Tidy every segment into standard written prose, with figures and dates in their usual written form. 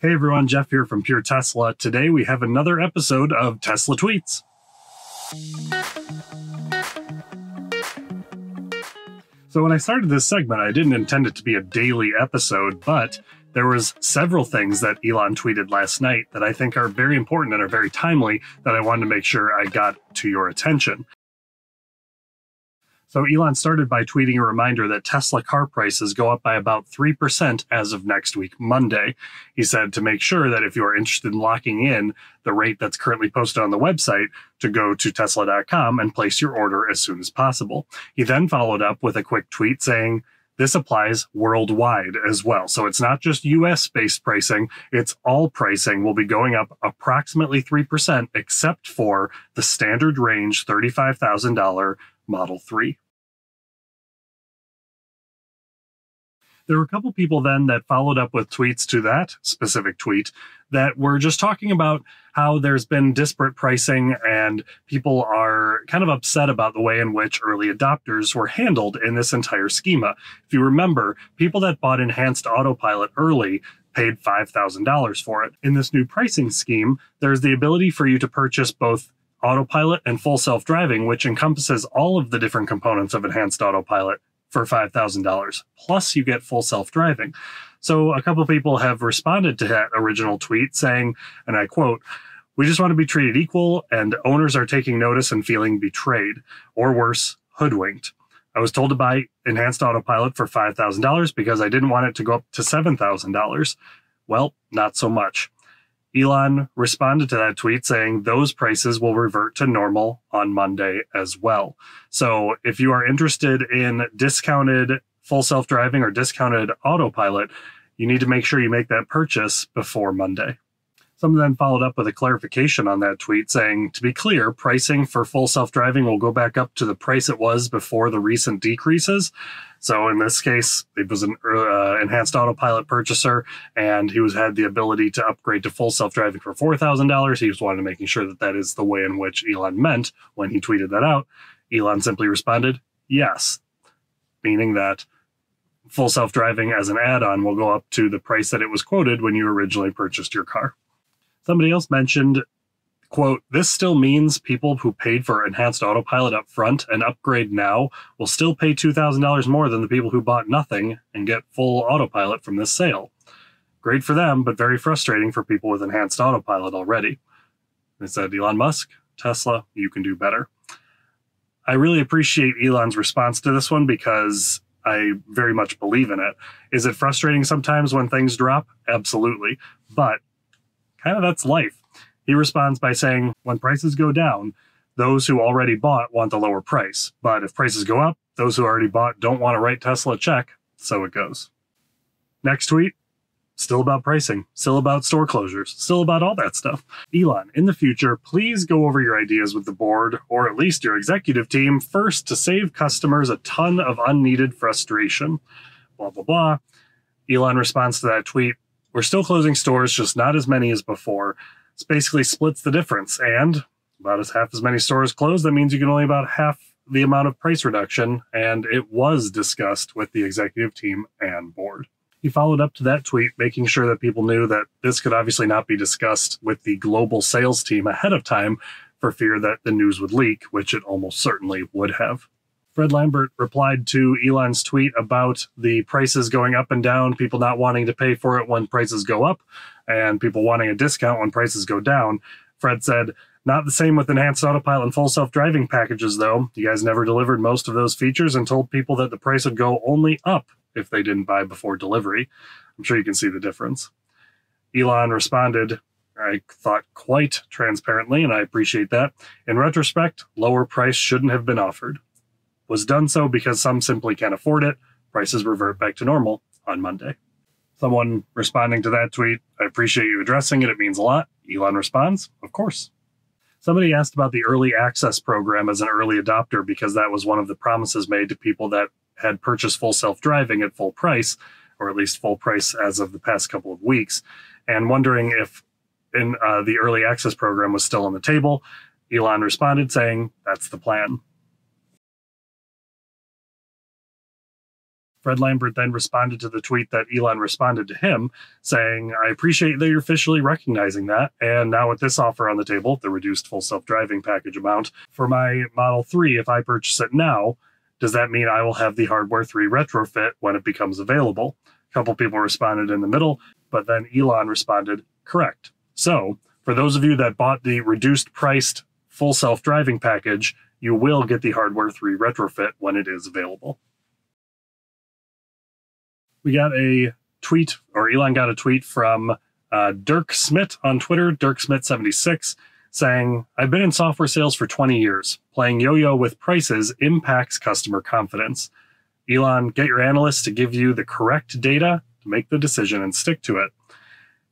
Hey everyone, Jeff here from Pure Tesla. Today we have another episode of Tesla Tweets. So when I started this segment, I didn't intend it to be a daily episode, but there was several things that Elon tweeted last night that I think are very important and are very timely that I wanted to make sure I got to your attention. So Elon started by tweeting a reminder that Tesla car prices go up by about 3% as of next week, Monday. He said to make sure that if you are interested in locking in the rate that's currently posted on the website, to go to Tesla.com and place your order as soon as possible. He then followed up with a quick tweet saying, this applies worldwide as well. So it's not just US-based pricing, it's all pricing will be going up approximately 3%, except for the standard range $35,000 Model 3. There were a couple people then that followed up with tweets to that specific tweet that were just talking about how there's been disparate pricing and people are kind of upset about the way in which early adopters were handled in this entire schema. If you remember, people that bought enhanced Autopilot early paid $5,000 for it. In this new pricing scheme, there's the ability for you to purchase both Autopilot and full self-driving, which encompasses all of the different components of enhanced Autopilot for $5,000. Plus you get full self-driving. So a couple people have responded to that original tweet saying, and I quote, "We just want to be treated equal, and owners are taking notice and feeling betrayed, or worse, hoodwinked. I was told to buy enhanced Autopilot for $5,000 because I didn't want it to go up to $7,000. Well, not so much." Elon responded to that tweet saying those prices will revert to normal on Monday as well. So if you are interested in discounted full self-driving or discounted Autopilot, you need to make sure you make that purchase before Monday. Someone then followed up with a clarification on that tweet saying, to be clear, pricing for full self-driving will go back up to the price it was before the recent decreases. So in this case, it was an enhanced Autopilot purchaser, and he had the ability to upgrade to full self-driving for $4,000. He just wanted to making sure that that is the way in which Elon meant when he tweeted that out. Elon simply responded, yes, meaning that full self-driving as an add-on will go up to the price that it was quoted when you originally purchased your car. Somebody else mentioned, quote, "This still means people who paid for enhanced Autopilot up front and upgrade now will still pay $2,000 more than the people who bought nothing and get full Autopilot from this sale. Great for them, but very frustrating for people with enhanced Autopilot already." They said, Elon Musk, Tesla, you can do better. I really appreciate Elon's response to this one because I very much believe in it. Is it frustrating sometimes when things drop? Absolutely. But kind of that's life. He responds by saying, when prices go down, those who already bought want the lower price. But if prices go up, those who already bought don't want to write Tesla a check. So it goes. Next tweet, still about pricing, still about store closures, still about all that stuff. Elon, in the future, please go over your ideas with the board, or at least your executive team, first to save customers a ton of unneeded frustration. Blah, blah, blah. Elon responds to that tweet, "We're still closing stores, just not as many as before. This basically splits the difference, and about half as many stores closed, that means you can only about half the amount of price reduction, and it was discussed with the executive team and board." He followed up to that tweet, making sure that people knew that this could obviously not be discussed with the global sales team ahead of time for fear that the news would leak, which it almost certainly would have. Fred Lambert replied to Elon's tweet about the prices going up and down, people not wanting to pay for it when prices go up, and people wanting a discount when prices go down. Fred said, "Not the same with enhanced Autopilot and full self-driving packages, though. You guys never delivered most of those features and told people that the price would go only up if they didn't buy before delivery. I'm sure you can see the difference." Elon responded, I thought quite transparently, and I appreciate that. "In retrospect, lower price shouldn't have been offered. Was done so because some simply can't afford it. Prices revert back to normal on Monday." Someone responding to that tweet, "I appreciate you addressing it. It means a lot." Elon responds, "Of course." Somebody asked about the early access program as an early adopter because that was one of the promises made to people that had purchased full self-driving at full price, or at least full price as of the past couple of weeks, and wondering if the early access program was still on the table. Elon responded saying, "That's the plan." Fred Lambert then responded to the tweet that Elon responded to him, saying, I appreciate that you're officially recognizing that. And now with this offer on the table, the reduced full self-driving package amount, for my Model 3, if I purchase it now, does that mean I will have the Hardware 3 retrofit when it becomes available? A couple people responded in the middle, but then Elon responded, correct. So for those of you that bought the reduced priced full self-driving package, you will get the Hardware 3 retrofit when it is available. We got a tweet, or Elon got a tweet from Dirk Smith on Twitter, DirkSmith76, saying, I've been in software sales for 20 years. Playing yo-yo with prices impacts customer confidence. Elon, get your analysts to give you the correct data to make the decision and stick to it.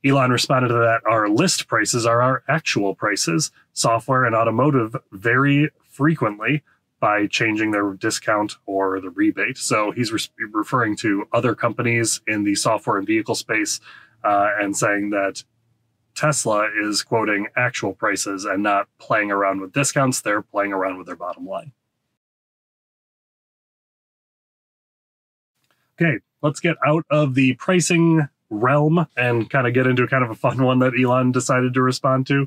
Elon responded to that, our list prices are our actual prices. Software and automotive vary frequently by changing their discount or the rebate. So he's referring to other companies in the software and vehicle space and saying that Tesla is quoting actual prices and not playing around with discounts. They're playing around with their bottom line. Okay, let's get out of the pricing realm and kind of get into kind of a fun one that Elon decided to respond to.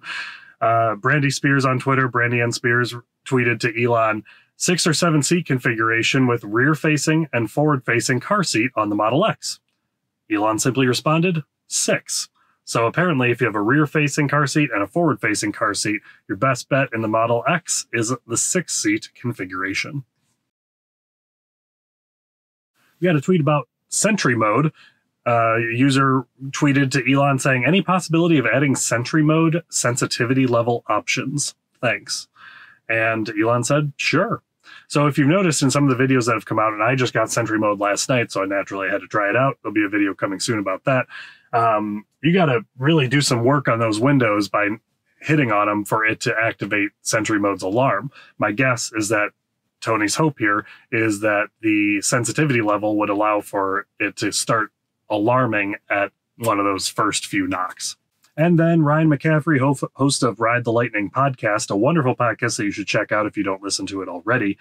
Brandy Spears on Twitter, Brandy N. Spears tweeted to Elon, 6 or 7 seat configuration with rear-facing and forward-facing car seat on the Model X. Elon simply responded, 6. So apparently if you have a rear-facing car seat and a forward-facing car seat, your best bet in the Model X is the 6-seat configuration. We got a tweet about Sentry Mode. A user tweeted to Elon saying, any possibility of adding Sentry Mode sensitivity level options? Thanks. And Elon said, sure. So if you've noticed in some of the videos that have come out, and I just got Sentry Mode last night, so I naturally had to try it out. There'll be a video coming soon about that. You got to really do some work on those windows by hitting on them for it to activate Sentry Mode's alarm. My guess is that Tony's hope here is that the sensitivity level would allow for it to start alarming at one of those first few knocks. And then Ryan McCaffrey, host of Ride the Lightning podcast, a wonderful podcast that you should check out if you don't listen to it already,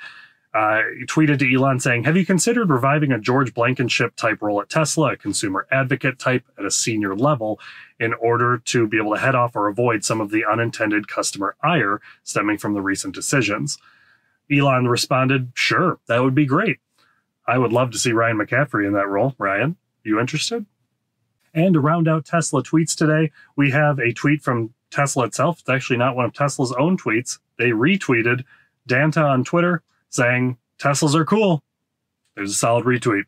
tweeted to Elon saying, have you considered reviving a George Blankenship type role at Tesla, a consumer advocate type at a senior level, in order to be able to head off or avoid some of the unintended customer ire stemming from the recent decisions? Elon responded, sure, that would be great. I would love to see Ryan McCaffrey in that role. Ryan, you interested? And to round out Tesla tweets today, we have a tweet from Tesla itself. It's actually not one of Tesla's own tweets. They retweeted Danta on Twitter saying, Teslas are cool. There's a solid retweet.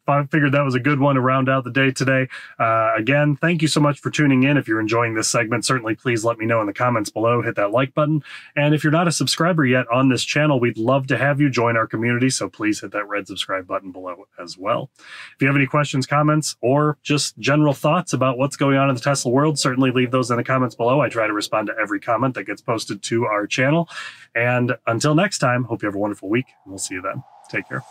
I figured that was a good one to round out the day today. Again, thank you so much for tuning in. If you're enjoying this segment, certainly please let me know in the comments below. Hit that like button. And if you're not a subscriber yet on this channel, we'd love to have you join our community. So please hit that red subscribe button below as well. If you have any questions, comments, or just general thoughts about what's going on in the Tesla world, certainly leave those in the comments below. I try to respond to every comment that gets posted to our channel. And until next time, hope you have a wonderful week. And we'll see you then. Take care.